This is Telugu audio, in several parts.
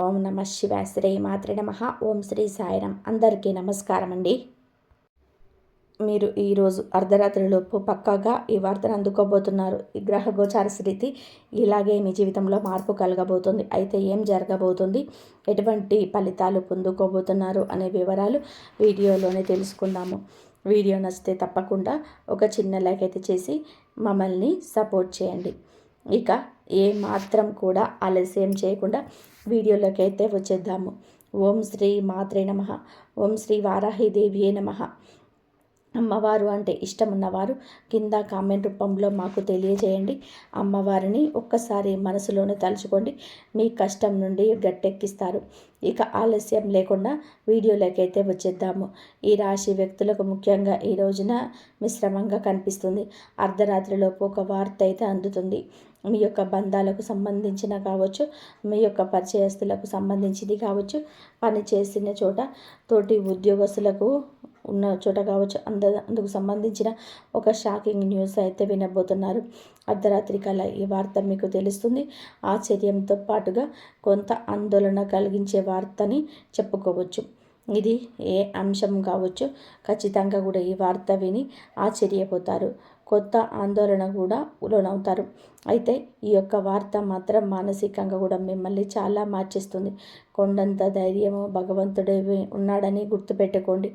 ఓం నమ శివాయ. శ్రీ మాత్రే నమః. ఓం శ్రీ సాయిరాం. అందరికీ నమస్కారం అండి. మీరు ఈరోజు అర్ధరాత్రిలోపు పక్కాగా ఈ వార్తను అందుకోబోతున్నారు. ఈ గ్రహ గోచార స్థితి ఇలాగే మీ జీవితంలో మార్పు కలగబోతుంది. అయితే ఏం జరగబోతుంది, ఎటువంటి ఫలితాలు పొందుకోబోతున్నారు అనే వివరాలు వీడియోలోనే తెలుసుకుందాము. వీడియో నచ్చితే తప్పకుండా ఒక చిన్న లైక్ అయితే చేసి మమ్మల్ని సపోర్ట్ చేయండి. ఇక ఏ మాత్రం కూడా ఆలస్యం చేయకుండా వీడియోలోకి అయితే వచ్చేద్దాము. ఓం శ్రీ మాత్రే నమః. ఓం శ్రీ వారాహిదేవియే నమః. అమ్మవారు అంటే ఇష్టం ఉన్నవారు కింద కామెంట్ రూపంలో మాకు తెలియజేయండి. అమ్మవారిని ఒక్కసారి మనసులోనే తలుచుకోండి, మీ కష్టం నుండి గట్టెక్కిస్తారు. ఇక ఆలస్యం లేకుండా వీడియోలోకి అయితే వచ్చేద్దాము. ఈ రాశి వ్యక్తులకు ముఖ్యంగా ఈ రోజున మిశ్రమంగా కనిపిస్తుంది. అర్ధరాత్రిలోపు ఒక వార్త అయితే అందుతుంది. మీ యొక్క బంధాలకు సంబంధించిన కావచ్చు, మీ యొక్క పరిచయస్తులకు సంబంధించింది కావచ్చు, పని చేసిన చోట తోటి ఉద్యోగస్తులకు ఉన్న చోట కావచ్చు, అందుకు సంబంధించిన ఒక షాకింగ్ న్యూస్ అయితే వినబోతున్నారు. అర్ధరాత్రి కల్లా ఈ వార్త మీకు తెలుస్తుంది. ఆశ్చర్యంతో పాటుగా కొంత ఆందోళన కలిగించే వార్తని చెప్పుకోవచ్చు. ఇది ఏ అంశం కావచ్చు, ఖచ్చితంగా కూడా ఈ వార్త విని ఆశ్చర్యపోతారు, కొత్త ఆందోళన కూడా లోనవుతారు. అయితే ఈ యొక్క వార్త మాత్రం మానసికంగా కూడా మిమ్మల్ని చాలా మార్చేస్తుంది. కొండంత ధైర్యము భగవంతుడే ఉన్నాడని గుర్తుపెట్టుకోండి.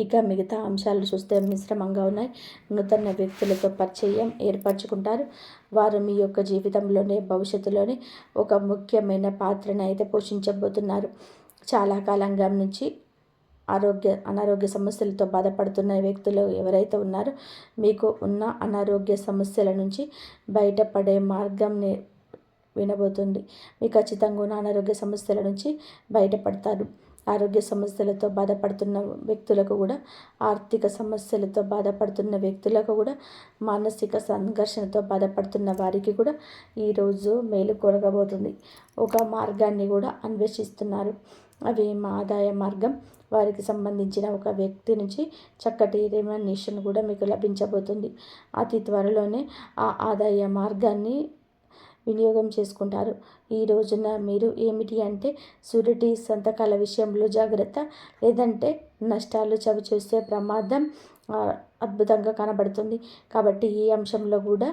ఇక మిగతా అంశాలు చూస్తే మిశ్రమంగా ఉన్నాయి. నూతన వ్యక్తులతో పరిచయం ఏర్పరచుకుంటారు. వారు మీ యొక్క జీవితంలోనే భవిష్యత్తులోనే ఒక ముఖ్యమైన పాత్రను అయితే పోషించబోతున్నారు. చాలా కాలంగా నుంచి అనారోగ్య సమస్యలతో బాధపడుతున్న వ్యక్తులు ఎవరైతే ఉన్నారో మీకు ఉన్న అనారోగ్య సమస్యల నుంచి బయటపడే మార్గం వినబోతుంది. మీకు ఖచ్చితంగా ఉన్న అనారోగ్య సమస్యల నుంచి బయటపడతారు. ఆరోగ్య సమస్యలతో బాధపడుతున్న వ్యక్తులకు కూడా, ఆర్థిక సమస్యలతో బాధపడుతున్న వ్యక్తులకు కూడా, మానసిక సంఘర్షణతో బాధపడుతున్న వారికి కూడా ఈరోజు మేలు కొరగబోతుంది. ఒక మార్గాన్ని కూడా అన్వేషిస్తున్నారు. అవి మా ఆదాయ మార్గం. వారికి సంబంధించిన ఒక వ్యక్తి నుంచి చక్కటి రెమ్యునరేషన్ కూడా మీకు లభించబోతుంది. అతి త్వరలోనే ఆ ఆదాయ మార్గాన్ని వినియోగం చేసుకుంటారు. ఈ రోజున మీరు ఏమిటి అంటే షూరిటీ సంతకాల విషయంలో జాగ్రత్త, లేదంటే నష్టాలు చవిచూసే ప్రమాదం అద్భుతంగా కనబడుతుంది. కాబట్టి ఈ అంశంలో కూడా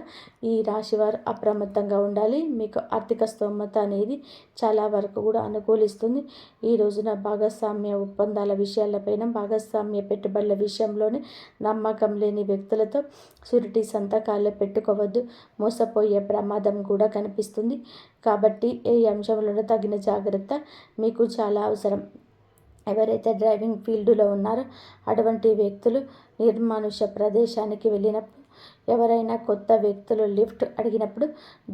ఈ రాశివారు అప్రమత్తంగా ఉండాలి. మీకు ఆర్థిక స్తోమత అనేది చాలా వరకు కూడా అనుకూలిస్తుంది. ఈ రోజున భాగస్వామ్య ఒప్పందాల విషయాలపైన, భాగస్వామ్య పెట్టుబడుల విషయంలోనే నమ్మకం లేని వ్యక్తులతో షూరిటీ సంతకాలు పెట్టుకోవద్దు, మోసపోయే ప్రమాదం కూడా కనిపిస్తుంది. కాబట్టి ఈ అంశంలో తగిన జాగ్రత్త మీకు చాలా అవసరం. ఎవరైతే డ్రైవింగ్ ఫీల్డ్లో ఉన్నారో అటువంటి వ్యక్తులు నిర్మానుష్య ప్రదేశానికి వెళ్ళినప్పుడు, ఎవరైనా కొత్త వ్యక్తులు లిఫ్ట్ అడిగినప్పుడు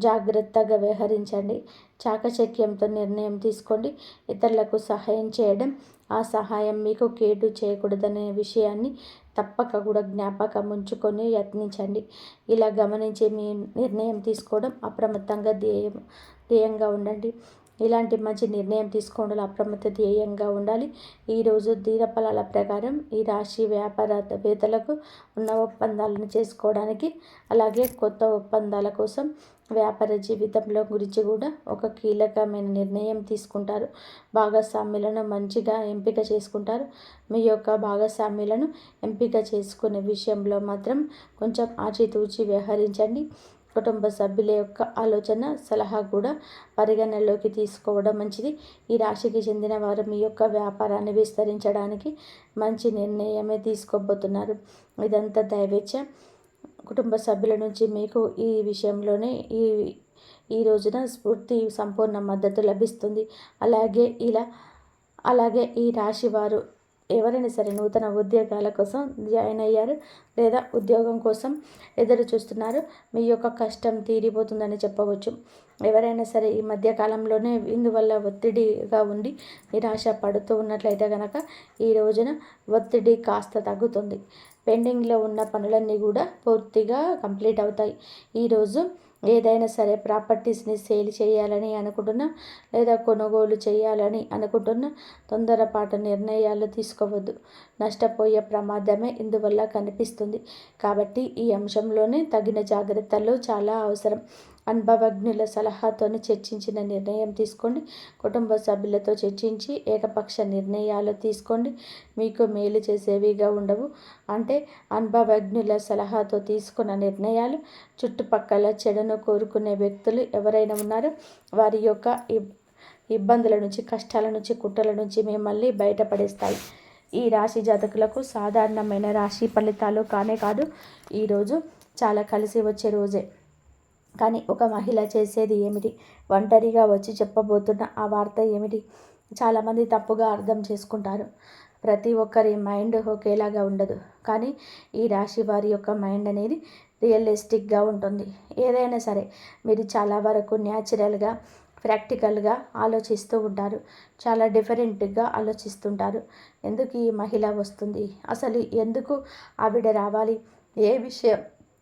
జాగ్రత్తగా వ్యవహరించండి. చాకచక్యంతో నిర్ణయం తీసుకోండి. ఇతరులకు సహాయం చేయడం, ఆ సహాయం మీకు కేటు చేయకూడదనే విషయాన్ని తప్పక కూడా జ్ఞాపకం ఉంచుకొని యత్నించండి. ఇలా గమనించి మీ నిర్ణయం తీసుకోవడం అప్రమత్తంగా ధ్యేయంగా ఉండండి. ఇలాంటి మంచి నిర్ణయం తీసుకోవడంలో అప్రమత్త ధ్యేయంగా ఉండాలి. ఈరోజు దీనఫలాల ప్రకారం ఈ రాశి వ్యాపారవేత్తలకు ఉన్న ఒప్పందాలను చేసుకోవడానికి, అలాగే కొత్త ఒప్పందాల కోసం వ్యాపార జీవితంలో గురించి కూడా ఒక కీలకమైన నిర్ణయం తీసుకుంటారు. భాగస్వామ్యులను మంచిగా ఎంపిక చేసుకుంటారు. మీ యొక్క భాగస్వామ్యులను ఎంపిక చేసుకునే విషయంలో మాత్రం కొంచెం ఆచితూచి వ్యవహరించండి. కుటుంబ సభ్యుల యొక్క ఆలోచన, సలహా కూడా పరిగణనలోకి తీసుకోవడం మంచిది. ఈ రాశికి చెందిన వారు మీ యొక్క వ్యాపారాన్ని విస్తరించడానికి మంచి నిర్ణయమే తీసుకోబోతున్నారు. ఇదంతా దైవేచ్ఛ. కుటుంబ సభ్యుల నుంచి మీకు ఈ విషయంలోనే ఈ రోజున స్ఫూర్తి, సంపూర్ణ మద్దతు లభిస్తుంది. అలాగే ఈ రాశి వారు ఎవరైనా సరే నూతన ఉద్యోగాల కోసం జాయిన్ అయ్యారు, లేదా ఉద్యోగం కోసం ఎదురు చూస్తున్నారు, మీ యొక్క కష్టం తీరిపోతుందని చెప్పవచ్చు. ఎవరైనా సరే ఈ మధ్యకాలంలోనే ఇందువల్ల ఒత్తిడిగా ఉండి నిరాశ పడుతూ ఉన్నట్లయితే కనుక ఈ రోజున ఒత్తిడి కాస్త తగ్గుతుంది. పెండింగ్లో ఉన్న పనులన్నీ కూడా పూర్తిగా కంప్లీట్ అవుతాయి. ఈరోజు ఏదైనా సరే ప్రాపర్టీస్ని సేల్ చేయాలని అనుకుంటున్నా, లేదా కొనుగోలు చేయాలని అనుకుంటున్నా తొందరపాటు నిర్ణయాలు తీసుకోవద్దు. నష్టపోయే ప్రమాదమే ఇందువల్ల కనిపిస్తుంది. కాబట్టి ఈ అంశంలోనే తగిన జాగ్రత్తలు చాలా అవసరం. అనుభవజ్ఞుల సలహాతోని చర్చించిన నిర్ణయం తీసుకోండి. కుటుంబ సభ్యులతో చర్చించి ఏకపక్ష నిర్ణయాలు తీసుకోండి, మీకు మేలు చేసేవిగా ఉండవు. అంటే అనుభవజ్ఞుల సలహాతో తీసుకున్న నిర్ణయాలు చుట్టుపక్కల చెడును కోరుకునే వ్యక్తులు ఎవరైనా ఉన్నారో వారి యొక్క ఇబ్బందుల నుంచి, కష్టాల నుంచి, కుట్రల నుంచి మిమ్మల్ని బయటపడేస్తాయి. ఈ రాశి జాతకులకు సాధారణమైన రాశి ఫలితాలు కానే కాదు, ఈరోజు చాలా కలిసి వచ్చే రోజే. కానీ ఒక మహిళ చేసేది ఏమిటి? ఒంటరిగా వచ్చి చెప్పబోతున్న ఆ వార్త ఏమిటి? చాలామంది తప్పుగా అర్థం చేసుకుంటారు. ప్రతి ఒక్కరి మైండ్ ఒకేలాగా ఉండదు, కానీ ఈ రాశి వారి యొక్క మైండ్ అనేది రియలిస్టిక్గా ఉంటుంది. ఏదైనా సరే మీరు చాలా వరకు న్యాచురల్గా, ప్రాక్టికల్గా ఆలోచిస్తూ ఉంటారు. చాలా డిఫరెంట్గా ఆలోచిస్తుంటారు. ఎందుకు ఈ మహిళ వస్తుంది, అసలు ఎందుకు ఆవిడ రావాలి, ఏ విషయం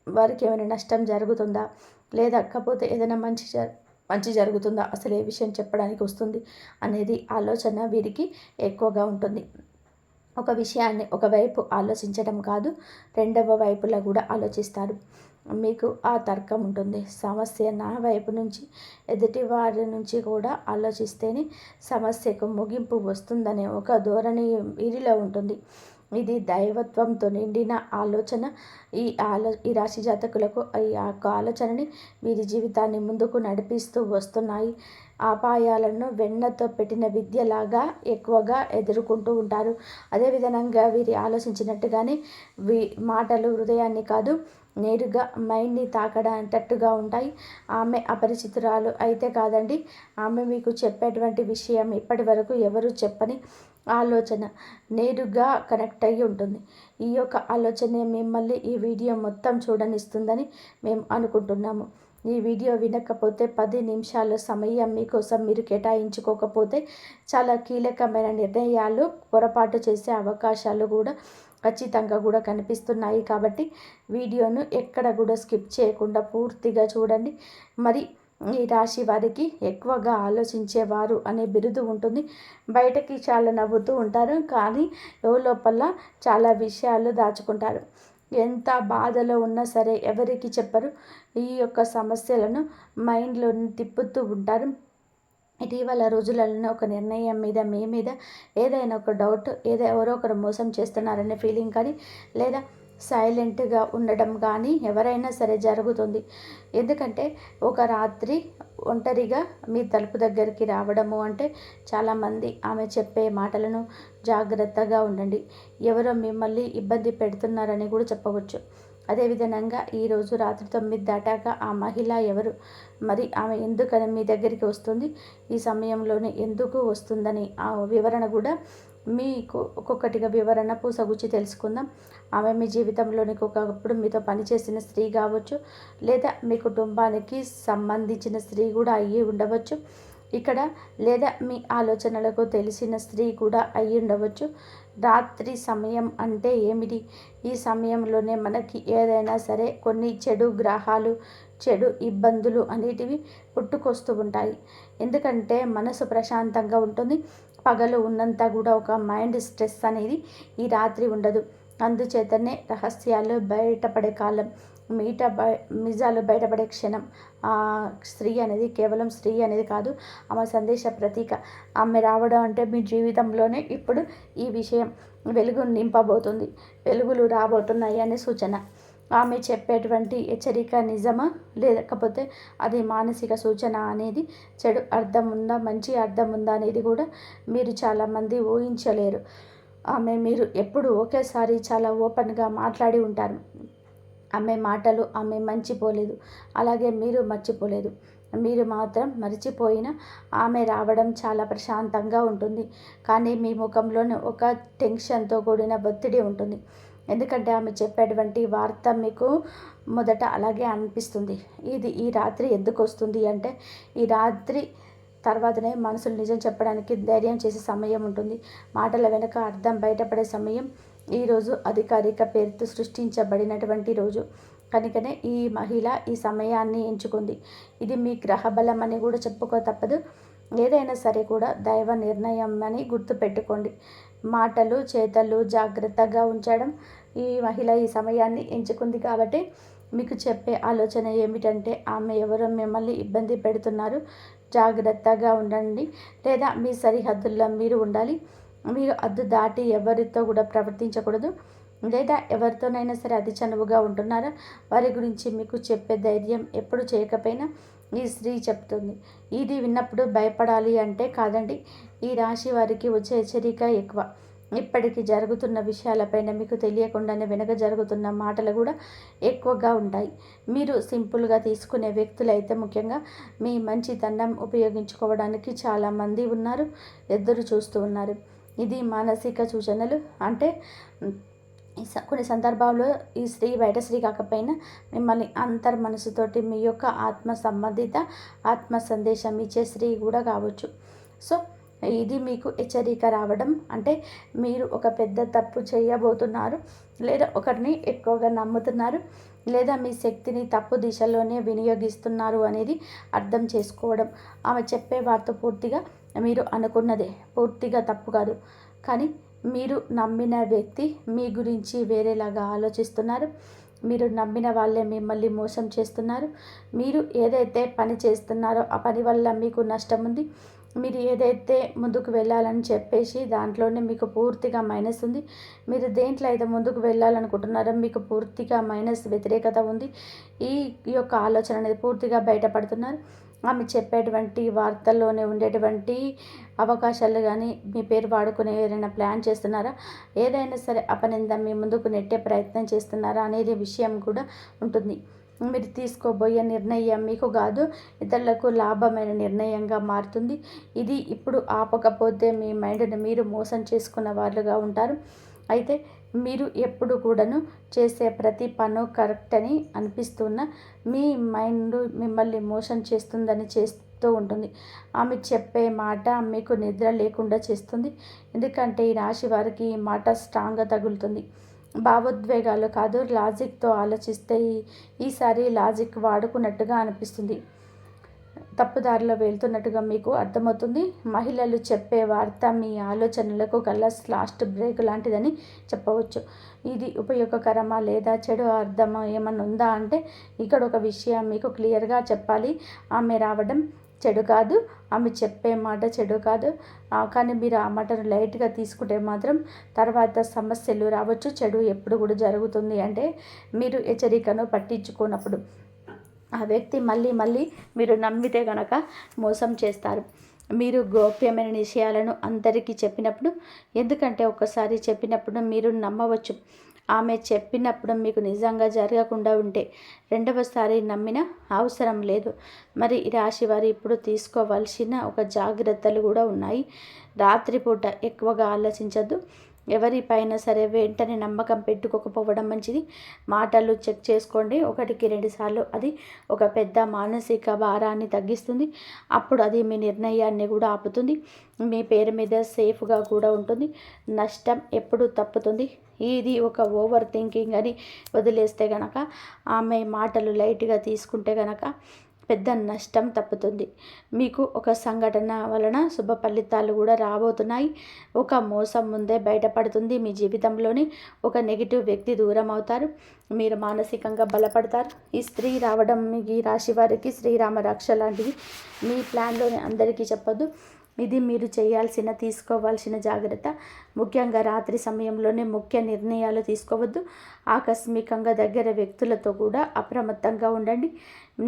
వారికి ఏమైనా నష్టం జరుగుతుందా, లేకపోతే ఏదైనా మంచి జరుగుతుందా, అసలు ఏ విషయం చెప్పడానికి వస్తుంది అనేది ఆలోచన వీరికి ఎక్కువగా ఉంటుంది. ఒక విషయాన్ని ఒకవైపు ఆలోచించడం కాదు, రెండవ వైపులా కూడా ఆలోచిస్తారు. మీకు ఆ తర్కం ఉంటుంది. సమస్య నా వైపు నుంచి, ఎదుటి వారి నుంచి కూడా ఆలోచిస్తేనే సమస్యకు ముగింపు వస్తుందనే ఒక ధోరణి వీరిలో ఉంటుంది. ఇది దైవత్వంతో నిండిన ఆలోచన. ఈ రాశి జాతకులకు ఈ యొక్క ఆలోచనని వీరి జీవితాన్ని ముందుకు నడిపిస్తూ వస్తున్నాయి. అపాయాలను వెన్నతో పెట్టిన విద్యలాగా ఎక్కువగా ఎదుర్కొంటూ ఉంటారు. అదేవిధంగా వీరి ఆలోచించినట్టుగానే మాటలు హృదయాన్ని కాదు, నేరుగా మైండ్ని తాకడేటట్టుగా ఉంటాయి. ఆమె అపరిచితురాలు అయితే కాదండి. ఆమె మీకు చెప్పేటువంటి విషయం ఇప్పటి వరకు ఎవరు చెప్పని ఆలోచన నేరుగా కనెక్ట్ అయ్యి ఉంటుంది. ఈ యొక్క ఆలోచనే మిమ్మల్ని ఈ వీడియో మొత్తం చూడనిస్తుందని మేము అనుకుంటున్నాము. ఈ వీడియో వినకపోతే 10 నిమిషాల సమయం మీకోసం మీరు కేటాయించుకోకపోతే చాలా కీలకమైన నిర్ణయాలు పొరపాటు చేసే అవకాశాలు కూడా ఖచ్చితంగా కూడా కనిపిస్తున్నాయి. కాబట్టి వీడియోను ఎక్కడ కూడా స్కిప్ చేయకుండా పూర్తిగా చూడండి. మరి ఈ రాశి వారికి ఎక్కువగా ఆలోచించేవారు అనే బిరుదు ఉంటుంది. బయటకి చాలా నవ్వుతూ ఉంటారు, కానీ లోపల చాలా విషయాలు దాచుకుంటారు. ఎంత బాధలో ఉన్నా సరే ఎవరికి చెప్పరు. ఈ యొక్క సమస్యలను మైండ్లో తిప్పుతూ ఉంటారు. ఇటీవల రోజులలో ఒక నిర్ణయం మీద మీ మీద ఏదైనా ఒక డౌట్, ఎవరో ఒకరు మోసం చేస్తున్నారనే ఫీలింగ్ కానీ, లేదా సైలెంట్గా ఉండడం కానీ ఎవరైనా సరే జరుగుతుంది. ఎందుకంటే ఒక రాత్రి ఒంటరిగా మీ తలుపు దగ్గరికి రావడము అంటే చాలామంది ఆమె చెప్పే మాటలను జాగ్రత్తగా ఉండండి. ఎవరో మిమ్మల్ని ఇబ్బంది పెడుతున్నారని కూడా చెప్పవచ్చు. అదేవిధంగా ఈరోజు రాత్రి 9 దాటాక ఆ మహిళ ఎవరు, మరి ఆమె ఎందుకని మీ దగ్గరికి వస్తుంది, ఈ సమయంలోనే ఎందుకు వస్తుందని ఆ వివరణ కూడా మీకు ఒక్కొక్కటిగా వివరణ పూసగుచ్చి తెలుసుకుందాం. ఆమె మీ జీవితంలోనికి ఒకప్పుడు మీతో పనిచేసిన స్త్రీ కావచ్చు, లేదా మీ కుటుంబానికి సంబంధించిన స్త్రీ కూడా అయ్యి ఉండవచ్చు ఇక్కడ, లేదా మీ ఆలోచనలకు తెలిసిన స్త్రీ కూడా అయ్యి ఉండవచ్చు. రాత్రి సమయం అంటే ఏమిటి? ఈ సమయంలోనే మనకి ఏదైనా సరే కొన్ని చెడు గ్రహాలు, చెడు ఇబ్బందులు అనేటివి పుట్టుకొస్తూ ఉంటాయి. ఎందుకంటే మనసు ప్రశాంతంగా ఉంటుంది. పగలు ఉన్నంత కూడా ఒక మైండ్ స్ట్రెస్ అనేది ఈ రాత్రి ఉండదు. అందుచేతనే రహస్యాలు బయటపడే కాలం, నిజాలు బయటపడే క్షణం. స్త్రీ అనేది కేవలం స్త్రీ అనేది కాదు, ఆమె సందేశ ప్రతీక. ఆమె రావడం అంటే మీ జీవితంలోనే ఇప్పుడు ఈ విషయం వెలుగు నింపబోతుంది, వెలుగులు రాబోతున్నాయి అనే సూచన. ఆమె చెప్పేటువంటి హెచ్చరిక నిజమా, లేకపోతే అది మానసిక సూచన అనేది, చెడు అర్థం ఉందా, మంచి అర్థం ఉందా అనేది కూడా మీరు చాలామంది ఊహించలేరు. మీరు ఎప్పుడు ఒకేసారి చాలా ఓపెన్గా మాట్లాడి ఉంటారు. ఆమె మాటలు ఆమె మర్చిపోలేదు, అలాగే మీరు మర్చిపోలేదు. మీరు మాత్రం మర్చిపోయిన ఆమె రావడం చాలా ప్రశాంతంగా ఉంటుంది. కానీ మీ ముఖంలోనే ఒక టెన్షన్తో కూడిన ఒత్తిడి ఉంటుంది. ఎందుకంటే ఆమె చెప్పేటువంటి వార్త మీకు మొదట అలాగే అనిపిస్తుంది. ఇది ఈ రాత్రి ఎందుకు వస్తుంది అంటే, ఈ రాత్రి తర్వాతనే మనసులు నిజం చెప్పడానికి ధైర్యం చేసే సమయం ఉంటుంది. మాటల వెనుక అర్థం బయటపడే సమయం. ఈరోజు అధికారిక పేరుతో సృష్టించబడినటువంటి రోజు కనుకనే ఈ మహిళ ఈ సమయాన్ని ఎంచుకుంది. ఇది మీ గ్రహబలం అని కూడా చెప్పుకో తప్పదు. ఏదైనా సరే కూడా దైవ నిర్ణయం అని గుర్తుపెట్టుకోండి. మాటలు చేతలు జాగ్రత్తగా ఉంచడం. ఈ మహిళ ఈ సమయాన్ని ఎంచుకుంది కాబట్టి మీకు చెప్పే ఆలోచన ఏమిటంటే ఆమె ఎవరో మిమ్మల్ని ఇబ్బంది పెడుతున్నారు, జాగ్రత్తగా ఉండండి, లేదా మీ సరిహద్దుల్లో మీరు ఉండాలి, మీరు హద్దు దాటి ఎవరితో కూడా ప్రవర్తించకూడదు, లేదా ఎవరితోనైనా సరే అతి చనువుగా ఉంటున్నారా వారి గురించి మీకు చెప్పే ధైర్యం ఎప్పుడు చేయకపోయినా ఈ స్త్రీ చెప్తుంది. ఇది విన్నప్పుడు భయపడాలి అంటే కాదండి, ఈ రాశి వారికి వచ్చే హెచ్చరిక ఎక్కువ. ఇప్పటికీ జరుగుతున్న విషయాలపైన మీకు తెలియకుండానే వెనక జరుగుతున్న మాటలు కూడా ఎక్కువగా ఉంటాయి. మీరు సింపుల్గా తీసుకునే వ్యక్తులైతే ముఖ్యంగా మీ మంచితనం ఉపయోగించుకోవడానికి చాలామంది ఉన్నారు, ఎదురు చూస్తూ ఉన్నారు. ఇది మానసిక సూచనలు అంటే కొన్ని సందర్భాల్లో ఈ స్త్రీ బయట స్త్రీ కాకపోయినా మిమ్మల్ని మనసుతోటి మీ యొక్క ఆత్మ సంబంధిత ఆత్మ సందేశం ఇచ్చే స్త్రీ కూడా కావచ్చు. సో ఇది మీకు హెచ్చరిక రావడం అంటే మీరు ఒక పెద్ద తప్పు చేయబోతున్నారు, లేదా ఒకరిని ఎక్కువగా నమ్ముతున్నారు, లేదా మీ శక్తిని తప్పు దిశలోనే వినియోగిస్తున్నారు అనేది అర్థం చేసుకోవడం. ఆమె చెప్పే వార్త పూర్తిగా మీరు అనుకున్నదే, పూర్తిగా తప్పు కాదు, కానీ మీరు నమ్మిన వ్యక్తి మీ గురించి వేరేలాగా ఆలోచిస్తున్నారు. మీరు నమ్మిన వాళ్ళే మిమ్మల్ని మోసం చేస్తున్నారు. మీరు ఏదైతే పని చేస్తున్నారో ఆ పని వల్ల మీకు నష్టం ఉంది. మీరు ఏదైతే ముందుకు వెళ్ళాలని చెప్పేసి దాంట్లోనే మీకు పూర్తిగా మైనస్ ఉంది. మీరు దేంట్లో అయితే ముందుకు వెళ్ళాలనుకుంటున్నారో మీకు పూర్తిగా మైనస్ వ్యతిరేకత ఉంది. ఈ యొక్క ఆలోచన అనేది పూర్తిగా బయటపడుతున్నారు. ఆమె చెప్పేటువంటి వార్తల్లోనే ఉండేటువంటి అవకాశాలు కానీ మీ పేరు వాడుకునే ఏదైనా ప్లాన్ చేస్తున్నారా, ఏదైనా సరే అపనింద మీ ముందుకు నెట్టే ప్రయత్నం చేస్తున్నారా అనేది విషయం కూడా ఉంటుంది. మీరు తీసుకోబోయే నిర్ణయం మీకు కాదు, ఇతరులకు లాభమైన నిర్ణయంగా మారుతుంది. ఇది ఇప్పుడు ఆపకపోతే మీ మైండ్ని మీరు మోసం చేసుకున్న వాళ్ళుగా ఉంటారు. అయితే మీరు ఎప్పుడు కూడాను చేసే ప్రతి పను కరెక్ట్ అని అనిపిస్తున్న మీ మైండ్ మిమ్మల్ని మోసం చేస్తుందని చేస్తూ ఉంటుంది. ఆమె చెప్పే మాట మీకు నిద్ర లేకుండా చేస్తుంది. ఎందుకంటే ఈ రాశి వారికి ఈ మాట స్ట్రాంగ్గా తగులుతుంది. భావోద్వేగాలు కాదు, లాజిక్తో ఆలోచిస్తే ఈసారి లాజిక్ వాడుకున్నట్టుగా అనిపిస్తుంది. తప్పుదారిలో వెళ్తున్నట్టుగా మీకు అర్థమవుతుంది. మహిళలు చెప్పే వార్త మీ ఆలోచనలకు గల లాస్ట్ బ్రేక్ లాంటిదని చెప్పవచ్చు. ఇది ఉపయోగకరమా లేదా చెడు అర్థమా ఏమన్నా ఉందా అంటే ఇక్కడ ఒక విషయం మీకు క్లియర్గా చెప్పాలి. ఆమె రావడం చెడు కాదు, ఆమె చెప్పే మాట చెడు కాదు, కానీ మీరు ఆ మాటను లైట్గా తీసుకుంటే మాత్రం తర్వాత సమస్యలు రావచ్చు. చెడు ఎప్పుడు కూడా జరుగుతుంది అంటే మీరు హెచ్చరికను పట్టించుకున్నప్పుడు ఆ వ్యక్తి మళ్ళీ మీరు నమ్మితే గనక మోసం చేస్తారు. మీరు గోప్యమైన విషయాలను అందరికీ చెప్పినప్పుడు, ఎందుకంటే ఒక్కసారి చెప్పినప్పుడు మీరు నమ్మవచ్చు. ఆమె చెప్పినప్పుడు మీకు నిజంగా జరగకుండా ఉంటే రెండవసారి నమ్మిన అవసరం లేదు. మరి రాశి వారు ఇప్పుడు తీసుకోవాల్సిన ఒక జాగ్రత్తలు కూడా ఉన్నాయి. రాత్రిపూట ఎక్కువగా ఆలోచించద్దు. ఎవరిపైన సరే వెంటనే నమ్మకం పెట్టుకోకపోవడం మంచిది. మాటలు చెక్ చేసుకోండి. 1-2 సార్లు. అది ఒక పెద్ద మానసిక భారాన్ని తగ్గిస్తుంది. అప్పుడు అది మీ నిర్ణయాన్ని కూడా ఆపుతుంది. మీ పేరు మీద సేఫ్గా కూడా ఉంటుంది. నష్టం ఎప్పుడు తప్పుతుంది. ఇది ఒక ఓవర్ థింకింగ్ అని వదిలేస్తే గనక, ఆమె మాటలు లైట్గా తీసుకుంటే గనక పెద్ద నష్టం తప్పుతుంది. మీకు ఒక సంఘటన వలన శుభ ఫలితాలు కూడా రాబోతున్నాయి. ఒక మోసం ముందే బయటపడుతుంది. మీ జీవితంలోని ఒక నెగిటివ్ వ్యక్తి దూరం అవుతారు. మీరు మానసికంగా బలపడతారు. ఈ స్త్రీ రావడం ఈ రాశి వారికి శ్రీరామ రక్ష లాంటిది. మీ ప్లాన్లోని అందరికీ చెప్పొద్దు. ఇది మీరు తీసుకోవాల్సిన జాగ్రత్త. ముఖ్యంగా రాత్రి సమయంలోనే ముఖ్య నిర్ణయాలు తీసుకోవద్దు. ఆకస్మికంగా దగ్గర వ్యక్తులతో కూడా అప్రమత్తంగా ఉండండి.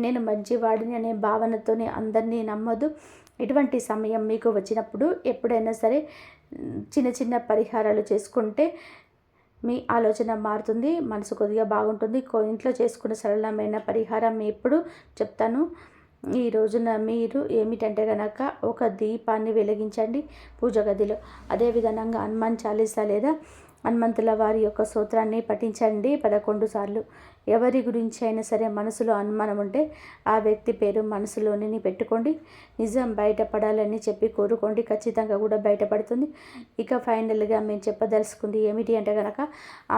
నేను మంచివాడిని అనే భావనతోనే అందరినీ నమ్మొద్దు. ఇటువంటి సమయం మీకు వచ్చినప్పుడు ఎప్పుడైనా సరే చిన్న పరిహారాలు చేసుకుంటే మీ ఆలోచన మారుతుంది. మనసు కొద్దిగా బాగుంటుంది. ఇంట్లో చేసుకున్న సరళమైన పరిహారం ఎప్పుడు చెప్తాను. ఈ రోజున మీరు ఏమిటంటే కనుక ఒక దీపాన్ని వెలిగించండి పూజ గదిలో. అదేవిధంగా హనుమాన్ చాలీసా లేదా హనుమంతుల వారి యొక్క స్తోత్రాన్ని పఠించండి 11 సార్లు. ఎవరి గురించి అయినా సరే మనసులో అనుమానం ఉంటే ఆ వ్యక్తి పేరు మనసులోని పెట్టుకోండి. నిజం బయటపడాలని చెప్పి కోరుకోండి. ఖచ్చితంగా కూడా బయటపడుతుంది. ఇక ఫైనల్గా మేము చెప్పదలుచుకుంది ఏమిటి అంటే కనుక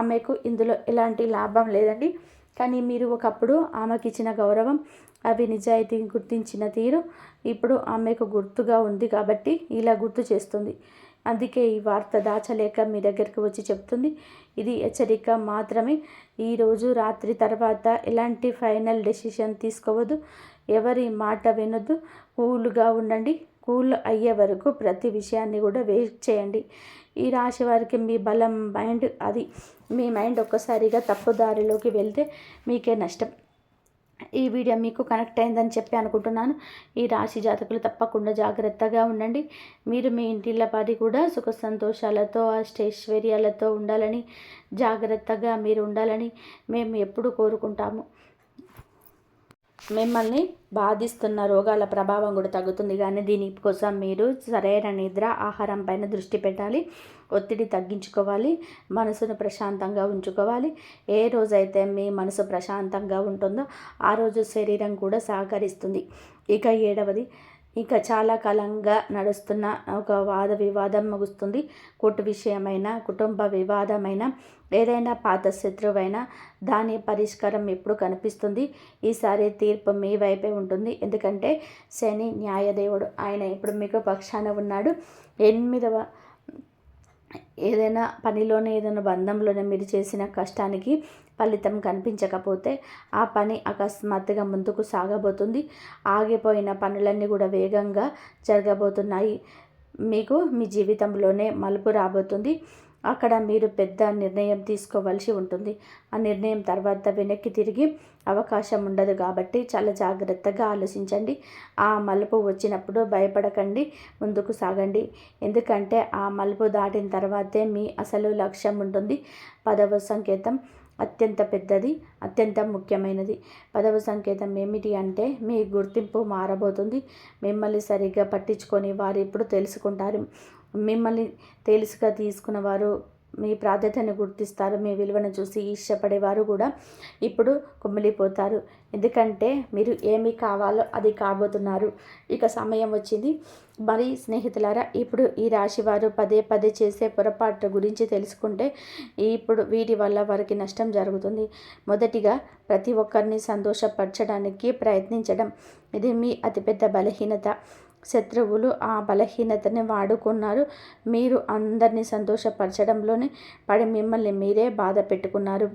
ఆమెకు ఇందులో ఎలాంటి లాభం లేదండి. కానీ మీరు ఒకప్పుడు ఆమెకి ఇచ్చిన గౌరవం అవి నిజాయితీని గుర్తించిన తీరు ఇప్పుడు ఆమెకు గుర్తుగా ఉంది కాబట్టి ఇలా గుర్తు చేస్తుంది. అందుకే ఈ వార్త దాచలేక మీ దగ్గరికి వచ్చి చెప్తుంది. ఇది హెచ్చరిక మాత్రమే. ఈరోజు రాత్రి తర్వాత ఎలాంటి ఫైనల్ డెసిషన్ తీసుకోవద్దు, ఎవరి మాట వినొద్దు, కూల్గా ఉండండి. కూల్ అయ్యే వరకు ప్రతి విషయాన్ని కూడా వెయిట్ చేయండి. ఈ రాశి వారికి మీ బలం మైండ్, అది మీ మైండ్ ఒక్కసారిగా తప్పుదారిలోకి వెళ్తే మీకే నష్టం. ఈ వీడియో మీకు కనెక్ట్ అయిందని చెప్పి అనుకుంటున్నాను. ఈ రాశి జాతకులు తప్పకుండా జాగ్రత్తగా ఉండండి. మీరు మీ ఇంటిళ్ళ పాటి కూడా సుఖ సంతోషాలతో అష్టైశ్వర్యాలతో ఉండాలని, జాగ్రత్తగా మీరు ఉండాలని మేము ఎప్పుడు కోరుకుంటాము. మిమ్మల్ని బాధిస్తున్న రోగాల ప్రభావం కూడా తగ్గుతుంది, కానీ దీనికోసం మీరు సరైన నిద్ర, ఆహారం పైన దృష్టి పెట్టాలి. ఒత్తిడి తగ్గించుకోవాలి, మనసును ప్రశాంతంగా ఉంచుకోవాలి. ఏ రోజైతే మీ మనసు ప్రశాంతంగా ఉంటుందో ఆ రోజు శరీరం కూడా సహకరిస్తుంది. ఇక 7వది, ఇంకా చాలా కాలంగా నడుస్తున్న ఒక వాద వివాదం ముగుస్తుంది. కోర్టు విషయమైన, కుటుంబ వివాదమైన, ఏదైనా పాత శత్రువైనా దాని పరిష్కారం ఎప్పుడు కనిపిస్తుంది. ఈసారి తీర్పు మీ వైపే ఉంటుంది. ఎందుకంటే శని న్యాయదేవుడు, ఆయన ఇప్పుడు మీకు పక్షాన ఉన్నాడు. 8వ ఏదైనా పనిలోనే, ఏదైనా బంధంలోనే మీరు చేసిన కష్టానికి ఫలితం కనిపించకపోతే ఆ పని అకస్మాత్తుగా ముందుకు సాగబోతుంది. ఆగిపోయిన పనులన్నీ కూడా వేగంగా జరగబోతున్నాయి. మీకు మీ జీవితంలోనే మలుపు రాబోతుంది. అక్కడ మీరు పెద్ద నిర్ణయం తీసుకోవాల్సి ఉంటుంది. ఆ నిర్ణయం తర్వాత వెనక్కి తిరిగి అవకాశం ఉండదు కాబట్టి చాలా జాగ్రత్తగా ఆలోచించండి. ఆ మలుపు వచ్చినప్పుడు భయపడకండి, ముందుకు సాగండి. ఎందుకంటే ఆ మలుపు దాటిన తర్వాతే మీ అసలు లక్ష్యం ఉంటుంది. 10వ సంకేతం అత్యంత పెద్దది, అత్యంత ముఖ్యమైనది. 10వ సంకేతం ఏమిటి అంటే మీ గుర్తింపు మారబోతుంది. మిమ్మల్ని సరిగ్గా పట్టించుకొని వారు ఇప్పుడు తెలుసుకుంటారు. మిమ్మల్ని తేలికగా తీసుకున్న వారు మీ ప్రాధాన్యతను గుర్తిస్తారు. మీ విలువను చూసి ఇష్టపడేవారు కూడా ఇప్పుడు కుమిలిపోతారు. ఎందుకంటే మీరు ఏమి కావాలో అది కాబోతున్నారు. ఇక సమయం వచ్చింది. మరి స్నేహితులారా, ఇప్పుడు ఈ రాశి వారు పదే పదే చేసే పొరపాటు గురించి తెలుసుకుంటే ఇప్పుడు వీటి వల్ల వారికి నష్టం జరుగుతుంది. మొదటిగా, ప్రతి ఒక్కరిని సంతోషపరచడానికి ప్రయత్నించడం. ఇది మీ అతిపెద్ద బలహీనత. శత్రువులు ఆ బలహీనతని వాడుకున్నారు. మీరు అందరినీ సంతోషపరచడంలోనే పడి మిమ్మల్ని మీరే బాధ పెట్టుకున్నారు.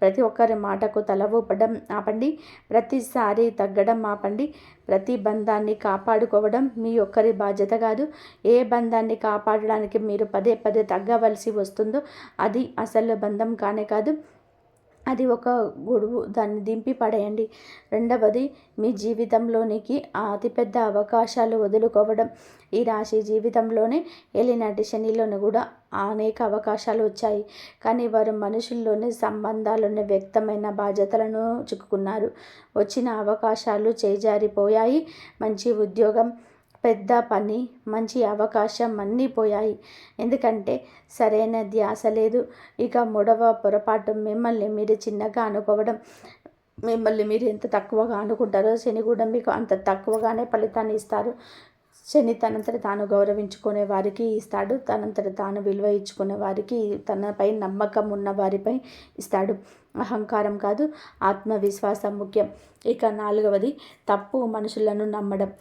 ప్రతి ఒక్కరి మాటకు తల ఊపడం ఆపండి. ప్రతిసారి తగ్గడం ఆపండి. ప్రతి బంధాన్ని కాపాడుకోవడం మీ ఒక్కరి బాధ్యత కాదు. ఏ బంధాన్ని కాపాడడానికి మీరు పదే పదే తగ్గవలసి వస్తుందో అది అసలు బంధం కానే కాదు, అది ఒక గొడుగు. దాన్ని దింపి పడేయండి. 2వది, మీ జీవితంలోనికి అతిపెద్ద అవకాశాలు వదులుకోవడం. ఈ రాశి జీవితంలోనే ఏలినాటి శనిలోనే కూడా అనేక అవకాశాలు వచ్చాయి, కానీ వారు మనుషుల్లోనే, సంబంధాల్లోనే వ్యక్తమైన బాధ్యతలను చిక్కుకున్నారు. వచ్చిన అవకాశాలు చేజారిపోయాయి. మంచి ఉద్యోగం, పెద్ద పని, మంచి అవకాశం అన్నీ పోయాయి. ఎందుకంటే సరైన ధ్యాస లేదు. ఇక 3వ పొరపాటు, మిమ్మల్ని మీరు చిన్నగా అనుకోవడం. మిమ్మల్ని మీరు ఎంత తక్కువగా అనుకుంటారో శని కూడా మీకు అంత తక్కువగానే ఫలితాన్ని ఇస్తారు. శని తనంతట తాను గౌరవించుకునే వారికి ఇస్తాడు, తనంతట తాను విలువ ఇచ్చుకునే వారికి, తనపై నమ్మకం ఉన్న వారిపై ఇస్తాడు. అహంకారం కాదు, ఆత్మవిశ్వాసం ముఖ్యం. ఇక 4వది, తప్పు మనుషులను నమ్మడం.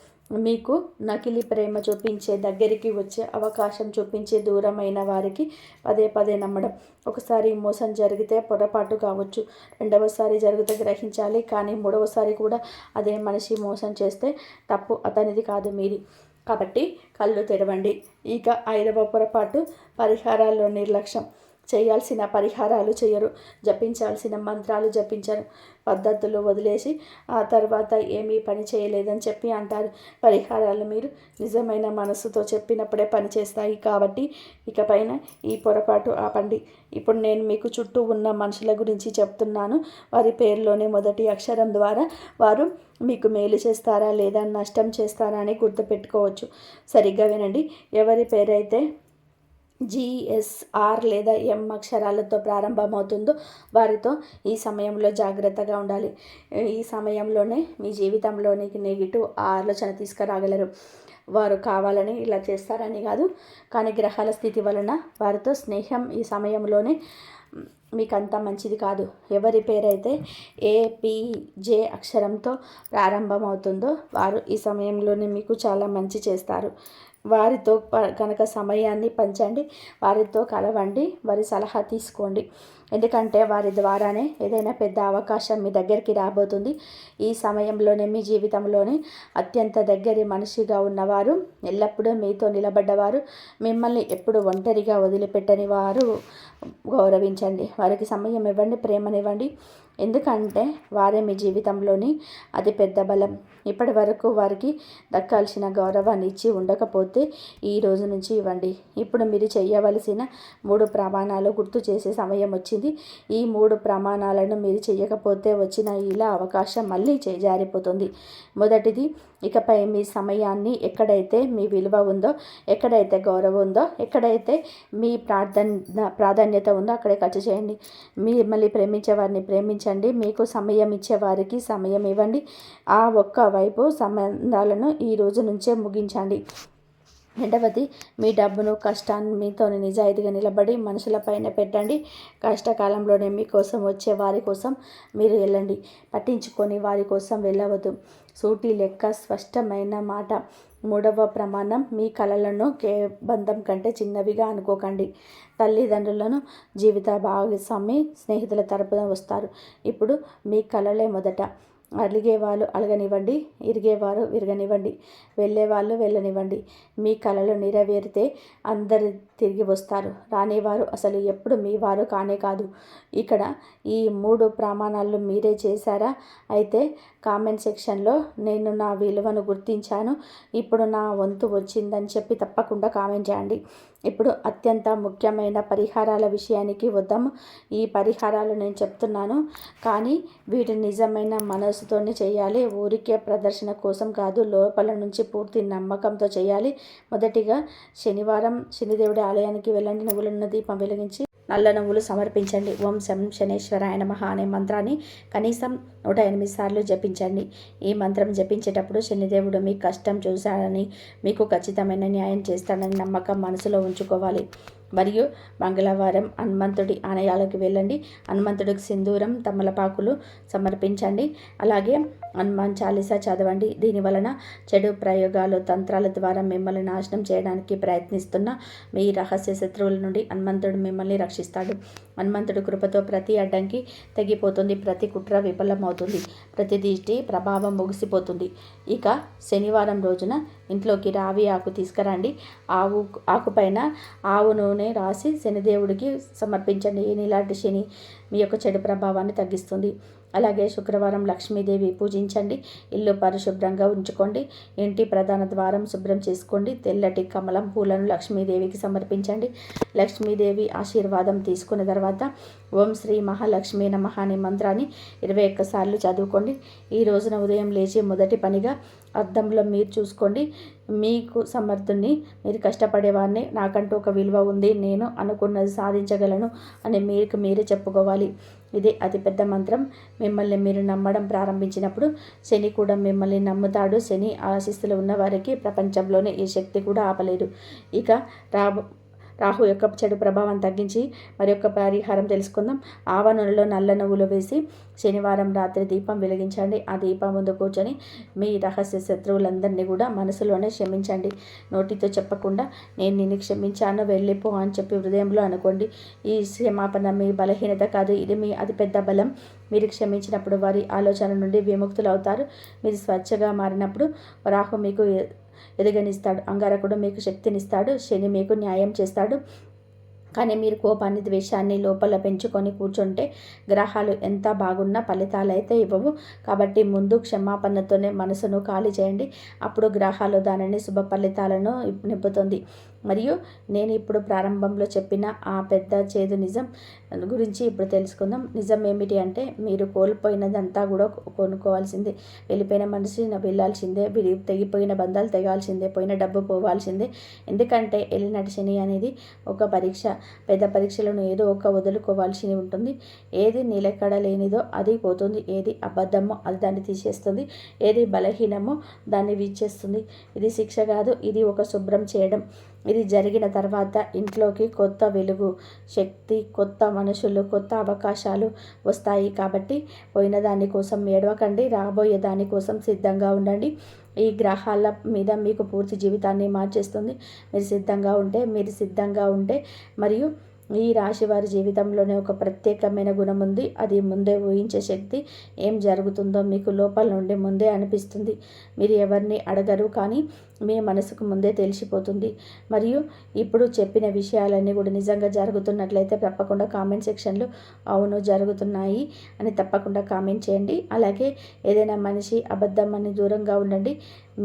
మీకు నకిలీ ప్రేమ చూపించే, దగ్గరికి వచ్చే అవకాశం చూపించే దూరమైన వారికి పదే పదే నమ్మడం. ఒకసారి మోసం జరిగితే పొరపాటు కావచ్చు, 2వసారి జరిగితే గ్రహించాలి, కానీ 3వసారి కూడా అదే మనిషి మోసం చేస్తే తప్పు అతనిది కాదు, మీది. కాబట్టి కళ్ళు తెరవండి. ఇక 5వ పొరపాటు, పరిహారాల్లో నిర్లక్ష్యం. చేయాల్సిన పరిహారాలు చేయరు, జపించాల్సిన మంత్రాలు జపించరు, పద్ధతులు వదిలేసి ఆ తర్వాత ఏమీ పని చేయలేదని చెప్పి అంటారు. పరిహారాలు మీరు నిజమైన మనసుతో చెప్పినప్పుడే పనిచేస్తాయి. కాబట్టి ఇకపైన ఈ పొరపాటు ఆపండి. ఇప్పుడు నేను మీకు చుట్టూ ఉన్న మనుషుల గురించి చెప్తున్నాను. వారి పేరులోని మొదటి అక్షరం ద్వారా వారు మీకు మేలు చేస్తారా లేదా నష్టం చేస్తారా అని గుర్తుపెట్టుకోవచ్చు. సరిగ్గా వినండి. ఎవరి పేరైతే GSR లేదా M అక్షరాలతో ప్రారంభమవుతుందో వారితో ఈ సమయంలో జాగ్రత్తగా ఉండాలి. ఈ సమయంలోనే మీ జీవితంలోనికి నెగిటివ్ ఆలోచన తీసుకురాగలరు. వారు కావాలని ఇలా చేస్తారని కాదు, కానీ గ్రహాల స్థితి వలన వారితో స్నేహం ఈ సమయంలోనే మీకు అంత మంచిది కాదు. ఎవరి పేరైతే APJ అక్షరంతో ప్రారంభమవుతుందో వారు ఈ సమయంలోనే మీకు చాలా మంచి చేస్తారు. వారితో కనుక సమయాన్ని పంచండి, వారితో కలవండి, వారి సలహా తీసుకోండి. ఎందుకంటే వారి ద్వారానే ఏదైనా పెద్ద అవకాశం మీ దగ్గరికి రాబోతుంది. ఈ సమయంలోనే మీ జీవితంలోని అత్యంత దగ్గరి మనిషిగా ఉన్నవారు, ఎల్లప్పుడూ మీతో నిలబడ్డవారు, మిమ్మల్ని ఎప్పుడు ఒంటరిగా వదిలిపెట్టని వారు గౌరవించండి. వారికి సమయం ఇవ్వండి, ప్రేమనివ్వండి. ఎందుకంటే వారే మీ జీవితంలోని అతిపెద్ద బలం. ఇప్పటి వరకు వారికి దక్కాల్సిన గౌరవాన్ని ఇచ్చి ఉండకపోతే ఈ రోజు నుంచి ఇవ్వండి. ఇప్పుడు మీరు చేయవలసిన 3 ప్రమాణాలు గుర్తు చేసే సమయం వచ్చింది. ఈ 3 ప్రమాణాలను మీరు చేయకపోతే వచ్చిన ఇలా అవకాశం మళ్ళీ చేజారిపోతుంది. మొదటిది, ఇకపై మీ సమయాన్ని ఎక్కడైతే మీ విలువ ఉందో, ఎక్కడైతే గౌరవం ఉందో, ఎక్కడైతే మీ ప్రాధాన్యత ఉందో అక్కడే ఖర్చు చేయండి. మిమ్మల్ని ప్రేమించే వారిని ప్రేమించండి. మీకు సమయం ఇచ్చే వారికి సమయం ఇవ్వండి. ఆ ఒక్క వైపు సంబంధాలను ఈ రోజు నుంచే ముగించండి. రెండవది, మీ డబ్బును, కష్టాన్ని మీతో నిజాయితీగా నిలబడి మనుషులపైన పెట్టండి. కష్టకాలంలోనే మీకోసం వచ్చే వారి కోసం మీరు వెళ్ళండి, పట్టించుకొని వారి కోసం వెళ్ళవద్దు. సూటి లెక్క, స్పష్టమైన మాట. మూడవ ప్రమాణం, మీ కలలను బంధం కంటే చిన్నవిగా అనుకోకండి. తల్లిదండ్రులను, జీవిత భాగస్వామి, స్నేహితుల తరపున వస్తారు. ఇప్పుడు మీ కలలే మొదట. అలిగేవాళ్ళు అలగనివ్వండి, ఇరిగేవారు విరగనివ్వండి, వెళ్ళేవాళ్ళు వెళ్ళనివ్వండి. మీ కలలు నెరవేరితే అందరు తిరిగి వస్తారు. రానివారు అసలు ఎప్పుడు మీ వారు కానే కాదు. ఇక్కడ ఈ 3 ప్రమాణాలు మీరే చేశారా? అయితే కామెంట్ సెక్షన్లో నేను నా విలువను గుర్తించాను, ఇప్పుడు నా వంతు వచ్చిందని చెప్పి తప్పకుండా కామెంట్ చేయండి. ఇప్పుడు అత్యంత ముఖ్యమైన పరిహారాల విషయానికి వద్దాము. ఈ పరిహారాలు నేను చెప్తున్నాను, కానీ వీటిని నిజమైన మనసుతోనే చేయాలి. ఊరికే ప్రదర్శన కోసం కాదు, లోపల నుంచి పూర్తి నమ్మకంతో చేయాలి. మొదటిగా శనివారం శనిదేవుడి ఆలయానికి వెళ్ళండి. నువ్వులున్న దీపం వెలిగించి నల్ల నువ్వులు సమర్పించండి. ఓం శం శనేశ్వరాయ నమః అనే మంత్రాన్ని కనీసం 108 సార్లు జపించండి. ఈ మంత్రం జపించేటప్పుడు శనిదేవుడు మీ కష్టం చూశాడని, మీకు ఖచ్చితమైన న్యాయం చేస్తాడని నమ్మకం మనసులో ఉంచుకోవాలి. మరియు మంగళవారం హనుమంతుడి ఆలయాలకు వెళ్ళండి. హనుమంతుడికి సింధూరం, తమలపాకులు సమర్పించండి. అలాగే హనుమాన్ చాలీసా చదవండి. దీనివలన చెడు ప్రయోగాలు, తంత్రాల ద్వారా మిమ్మల్ని నాశనం చేయడానికి ప్రయత్నిస్తున్న మీ రహస్య శత్రువుల నుండి హనుమంతుడు మిమ్మల్ని రక్షిస్తాడు. హనుమంతుడి కృపతో ప్రతి అడ్డంకి తెగిపోతుంది, ప్రతి కుట్ర విఫలమవుతుంది, ప్రతి దిష్టి ప్రభావం ముగిసిపోతుంది. ఇక శనివారం రోజున ఇంట్లోకి రావి ఆకు తీసుకురండి. ఆకుపైన ఆవు నూనె రాసి శనిదేవుడికి సమర్పించండి. ఇలాంటి శని మీ యొక్క చెడు ప్రభావాన్ని తగ్గిస్తుంది. అలాగే శుక్రవారం లక్ష్మీదేవి పూజించండి. ఇల్లు పరిశుభ్రంగా ఉంచుకోండి. ఇంటి ప్రధాన ద్వారం శుభ్రం చేసుకోండి. తెల్లటి కమలం పూలను లక్ష్మీదేవికి సమర్పించండి. లక్ష్మీదేవి ఆశీర్వాదం తీసుకున్న తర్వాత ఓం శ్రీ మహాలక్ష్మీ నమః అనే మంత్రాన్ని 21 సార్లు చదువుకోండి. ఈ రోజున ఉదయం లేచి మొదటి పనిగా అద్దంలో మీరు చూసుకోండి. మీకు సమర్థుని, మీరు కష్టపడేవాడిని, నాకంటూ ఒక విలువ ఉంది, నేను అనుకున్నది సాధించగలను అని మీకు మీరే చెప్పుకోవాలి. ఇది అతిపెద్ద మంత్రం. మిమ్మల్ని మీరు నమ్మడం ప్రారంభించినప్పుడు శని కూడా మిమ్మల్ని నమ్ముతాడు. శని ఆశీస్సులు ఉన్న వారికి ప్రపంచంలోనే ఏ శక్తి కూడా ఆపలేదు. ఇక రాహు యొక్క చెడు ప్రభావం తగ్గించి మరి యొక్క పరిహారం తెలుసుకుందాం. ఆవ నూనెలో నల్ల నువ్వులు వేసి శనివారం రాత్రి దీపం వెలిగించండి. ఆ దీపం ముందు కూర్చొని మీ రహస్య శత్రువులందరినీ కూడా మనసులోనే క్షమించండి. నోటితో చెప్పకుండా నేను నిన్ను క్షమించాను, వెళ్ళిపో అని చెప్పి హృదయంలో అనుకోండి. ఈ క్షమాపణ మీ బలహీనత కాదు, ఇది మీ అతిపెద్ద బలం. మీరు క్షమించినప్పుడు వారి ఆలోచన నుండి విముక్తులు అవుతారు. మీరు స్వచ్ఛగా మారినప్పుడు రాహు మీకు ఎదగనిస్తాడు, అంగారకుడు మీకు శక్తినిస్తాడు, శని మీకు న్యాయం చేస్తాడు. కానీ మీరు కోపాన్ని, ద్వేషాన్ని లోపల పెంచుకొని కూర్చుంటే గ్రహాలు ఎంత బాగున్నా ఫలితాలు అయితే ఇవ్వవు. కాబట్టి ముందు క్షమాపణతోనే మనసును ఖాళీ చేయండి. అప్పుడు గ్రహాలు దానిని శుభ ఫలితాలను నింపుతుంది. మరియు నేను ఇప్పుడు ప్రారంభంలో చెప్పిన ఆ పెద్ద చేదు నిజం గురించి ఇప్పుడు తెలుసుకుందాం. నిజం ఏమిటి అంటే, మీరు కోల్పోయినదంతా కూడా కొనుక్కోవాల్సిందే. వెళ్ళిపోయిన మనిషి వెళ్ళాల్సిందే, తెగిపోయిన బంధాలు తెగాల్సిందే, పోయిన డబ్బు పోవాల్సిందే. ఎందుకంటే ఎలినటి శని అనేది ఒక పరీక్ష. పెద్ద పరీక్షలను ఏదో ఒక వదులుకోవాల్సి ఉంటుంది. ఏది నిలకడ లేనిదో అది పోతుంది, ఏది అబద్ధమో అది దాన్ని తీసేస్తుంది, ఏది బలహీనమో దాన్ని విచ్చేస్తుంది. ఇది శిక్ష కాదు, ఇది ఒక శుభ్రం చేయడం. ఇది జరిగిన తర్వాత ఇంట్లోకి కొత్త వెలుగు, శక్తి, కొత్త మనుషులు, కొత్త అవకాశాలు వస్తాయి. కాబట్టి పోయిన దానికోసం ఏడవకండి, రాబోయే దానికోసం సిద్ధంగా ఉండండి. ఈ గ్రహాల మీద మీకు పూర్తి జీవితాన్ని మార్చేస్తుంది. మీరు సిద్ధంగా ఉంటే మరియు ఈ రాశి వారి జీవితంలోనే ఒక ప్రత్యేకమైన గుణం ఉంది. అది ముందే ఊహించే శక్తి. ఏం జరుగుతుందో మీకు లోపల నుండి ముందే అనిపిస్తుంది. మీరు ఎవరిని అడగరు, కానీ మీ మనసుకు ముందే తెలిసిపోతుంది. మరియు ఇప్పుడు చెప్పిన విషయాలన్నీ కూడా నిజంగా జరుగుతున్నట్లయితే తప్పకుండా కామెంట్ సెక్షన్లో అవును జరుగుతున్నాయి అని తప్పకుండా కామెంట్ చేయండి. అలాగే ఏదైనా మనిషి అబద్ధం అని దూరంగా ఉండండి.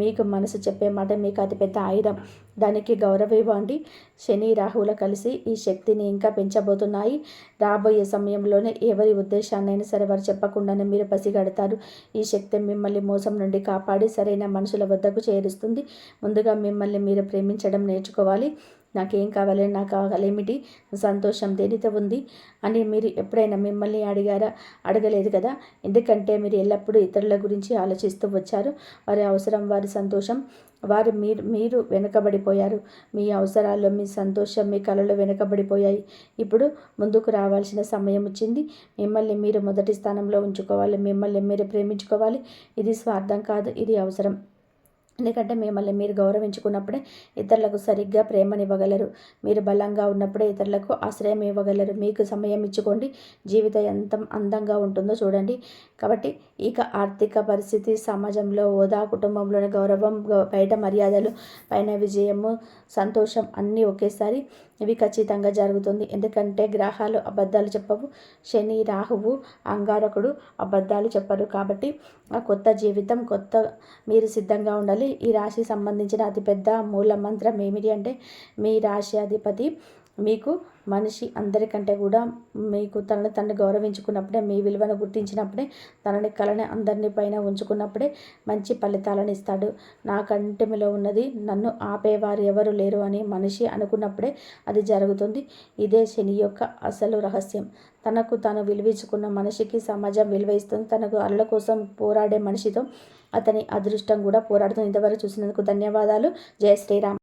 మీకు మనసు చెప్పే మాట మీకు అతిపెద్ద ఆయుధం. దానికి గౌరవం ఇవ్వండి. శని రాహువులు కలిసి ఈ శక్తిని ఇంకా పెంచబోతున్నాయి. రాబోయే సమయంలోనే ఎవరి ఉద్దేశాన్నైనా సరే వారు చెప్పకుండానే మీరు పసిగడతారు. ఈ శక్తి మిమ్మల్ని మోసం నుండి కాపాడి సరైన మనుషుల వద్దకు చేరుస్తుంది. ముందుగా మిమ్మల్ని మీరు ప్రేమించడం నేర్చుకోవాలి. నాకేం కావాలి, నాకు కావాలేమిటి, సంతోషం దేనితో ఉంది అని మీరు ఎప్పుడైనా మిమ్మల్ని అడిగారా? అడగలేదు కదా. ఎందుకంటే మీరు ఎల్లప్పుడూ ఇతరుల గురించి ఆలోచిస్తూ వచ్చారు. వారి అవసరం, వారి సంతోషం, మీరు వెనుకబడిపోయారు. మీ అవసరాలు, మీ సంతోషం, మీ కలలు వెనుకబడిపోయాయి. ఇప్పుడు ముందుకు రావాల్సిన సమయం వచ్చింది. మిమ్మల్ని మీరు మొదటి స్థానంలో ఉంచుకోవాలి. మిమ్మల్ని మీరు ప్రేమించుకోవాలి. ఇది స్వార్థం కాదు, ఇది అవసరం. ఎందుకంటే మిమ్మల్ని మీరు గౌరవించుకున్నప్పుడే ఇతరులకు సరిగ్గా ప్రేమనివ్వగలరు. మీరు బలంగా ఉన్నప్పుడే ఇతరులకు ఆశ్రయం ఇవ్వగలరు. మీకు సమయం ఇచ్చుకోండి. జీవితం ఎంత అందంగా ఉంటుందో చూడండి. కాబట్టి ఇక ఆర్థిక పరిస్థితి, సమాజంలో హోదా, కుటుంబంలోని గౌరవం, బయట మర్యాదలు, పైన విజయము, సంతోషం అన్నీ ఒకేసారి ఇవి ఖచ్చితంగా జరుగుతుంది. ఎందుకంటే గ్రహాలు అబద్ధాలు చెప్పవు. శని, రాహువు, అంగారకుడు అబద్ధాలు చెప్పరు. కాబట్టి ఆ కొత్త జీవితం, మీరు సిద్ధంగా ఉండాలి. ఈ రాశికి సంబంధించిన అతిపెద్ద మూల మంత్రం ఏమిటి అంటే, మీ రాశి అధిపతి మీకు మనిషి అందరికంటే కూడా మీకు తనను గౌరవించుకున్నప్పుడే, మీ విలువను గుర్తించినప్పుడే, కళని అందరినీ పైన ఉంచుకున్నప్పుడే మంచి ఫలితాలను ఇస్తాడు. నా కంటిలో ఉన్నది, నన్ను ఆపేవారు ఎవరు లేరు అని మనిషి అనుకున్నప్పుడే అది జరుగుతుంది. ఇదే శని యొక్క అసలు రహస్యం. తనకు తాను విలువించుకున్న మనిషికి సమాజం విలువ ఇస్తుంది. తనకు అరుల కోసం పోరాడే మనిషితో అతని అదృష్టం కూడా పోరాడుతుంది. ఇంతవరకు చూసినందుకు ధన్యవాదాలు. జై శ్రీరామ్.